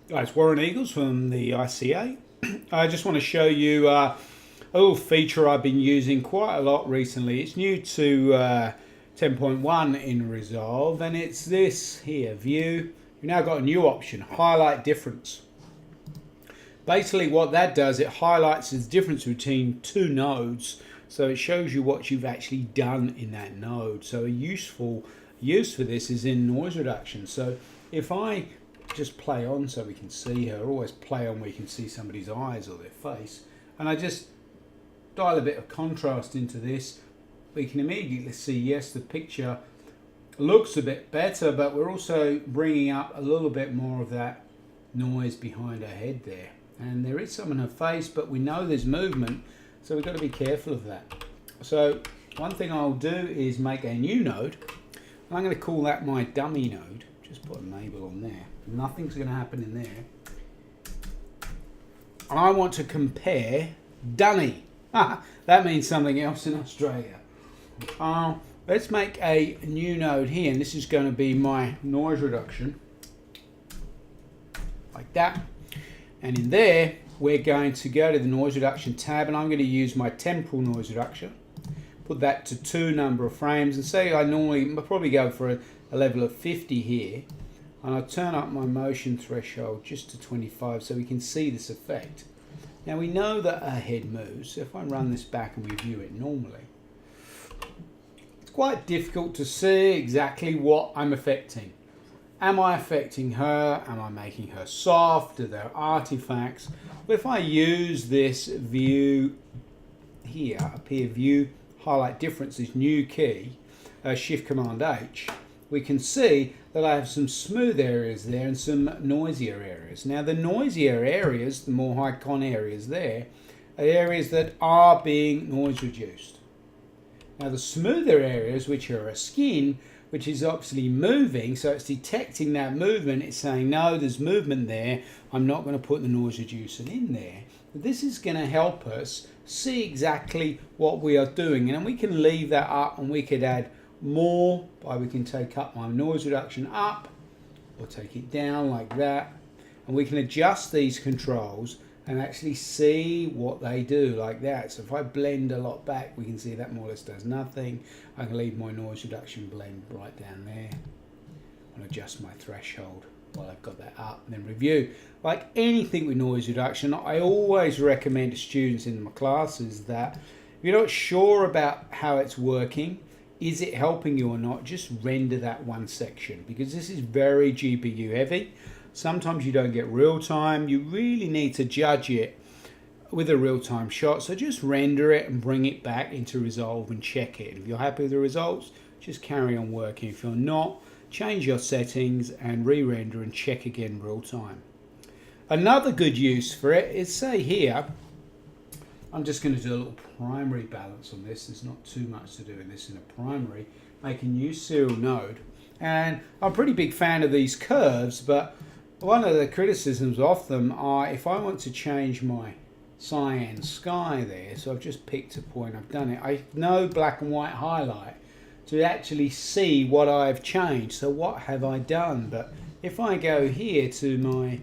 Guys, Warren Eagles from the ICA. I just want to show you a little feature I've been using quite a lot recently. It's new to 10.1 in Resolve, and it's this here, View. You've now got a new option, Highlight Difference. Basically what that does, it highlights the difference between two nodes, so it shows you what you've actually done in that node. So a useful use for this is in noise reduction. So if I just play on so we can see her, always play on where you can see somebody's eyes or their face, and I just dial a bit of contrast into this, we can immediately see, yes, the picture looks a bit better, but we're also bringing up a little bit more of that noise behind her head there. And there is some in her face, but we know there's movement, so we've got to be careful of that. So one thing I'll do is make a new node. I'm going to call that my dummy node. Just put a label on there. Nothing's going to happen in there. I want to compare dunny. That means something else in Australia. Let's make a new node here, and this is going to be my noise reduction. Like that. And in there, we're going to go to the noise reduction tab, and I'm going to use my temporal noise reduction. Put that to 2 number of frames, and say I probably go for a level of 50 here, and I'll turn up my motion threshold just to 25 so we can see this effect. Now we know that our head moves, so if I run this back and we view it normally, it's quite difficult to see exactly what I'm affecting. Am I affecting her? Am I making her soft? Are there artifacts? But if I use this view here, up here, view, highlight difference, this new key, Shift Command H, we can see that I have some smooth areas there and some noisier areas. Now the noisier areas, the more high con areas there, are areas that are being noise reduced. Now the smoother areas, which are a skin, which is obviously moving, so it's detecting that movement, it's saying no, there's movement there, I'm not going to put the noise reducer in there. But this is going to help us see exactly what we are doing, and then we can leave that up and we could add more we can take up my noise reduction up or take it down like that, and we can adjust these controls and actually see what they do like that. So if I blend a lot back, we can see that more or less does nothing. I can leave my noise reduction blend right down there and adjust my threshold while I've got that up, and then review. Like anything with noise reduction, I always recommend to students in my classes that if you're not sure about how it's working, is it helping you or not, just render that one section, because this is very GPU heavy. Sometimes you don't get real time. You really need to judge it with a real time shot. So just render it and bring it back into Resolve and check it. If you're happy with the results, just carry on working. If you're not, change your settings and re-render and check again real time. Another good use for it is, say here, I'm just going to do a little primary balance on this. There's not too much to do in this in a primary. Make a new serial node. And I'm a pretty big fan of these curves, but one of the criticisms of them are if I want to change my cyan sky there, so I've just picked a point, I've done it, I know black and white highlight to actually see what I've changed. So what have I done? But if I go here to my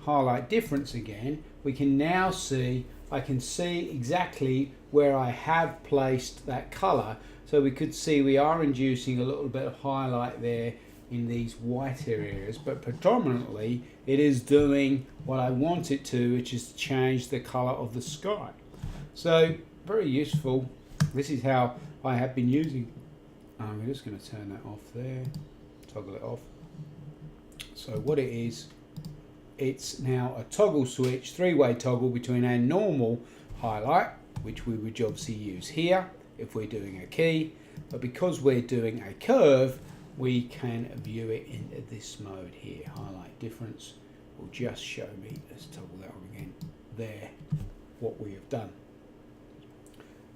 highlight difference again, we can now see, I can see exactly where I have placed that color. So we could see we are inducing a little bit of highlight there in these whiter areas, but predominantly it is doing what I want it to, which is to change the color of the sky. So very useful. This is how I have been using. I'm just going to turn that off there, toggle it off. So what it is, it's now a toggle switch, 3-way toggle between our normal highlight, which we would obviously use here if we're doing a key, but because we're doing a curve, we can view it in this mode here. Highlight difference will just show me, let's toggle that on again, there, what we have done.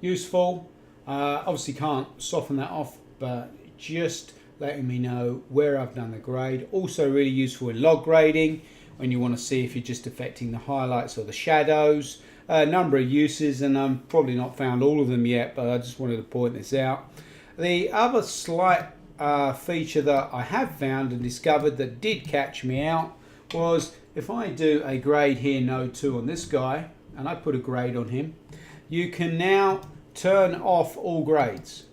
Useful. Obviously can't soften that off, but just letting me know where I've done the grade. Also really useful in log grading when you want to see if you're just affecting the highlights or the shadows. A number of uses, and I've probably not found all of them yet, but I just wanted to point this out. The other slight feature that I have found and discovered that did catch me out was if I do a grade here, node 2 on this guy, and I put a grade on him, you can now turn off all grades.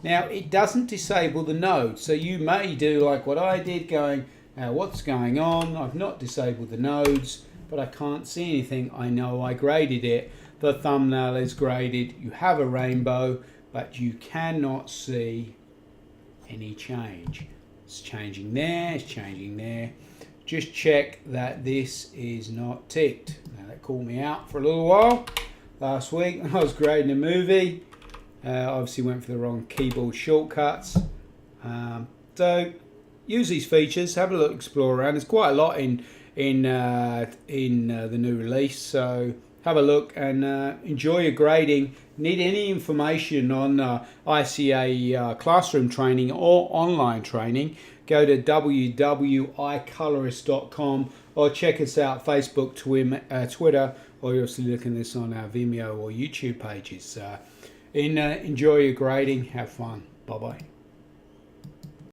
Now it doesn't disable the node, so you may do like what I did, going, what's going on? I've not disabled the nodes, but I can't see anything. I know I graded it. The thumbnail is graded. You have a rainbow, but you cannot see any change. It's changing there, it's changing there. Just check that this is not ticked. Now that called me out for a little while last week when I was grading a movie. Obviously went for the wrong keyboard shortcuts. So use these features, have a look, explore around. There's quite a lot in the new release, so have a look and enjoy your grading. Need any information on ICA classroom training or online training, go to www.icolorist.com or check us out Facebook, Twitter, or you're also looking at this on our Vimeo or YouTube pages. Enjoy your grading, have fun. Bye bye.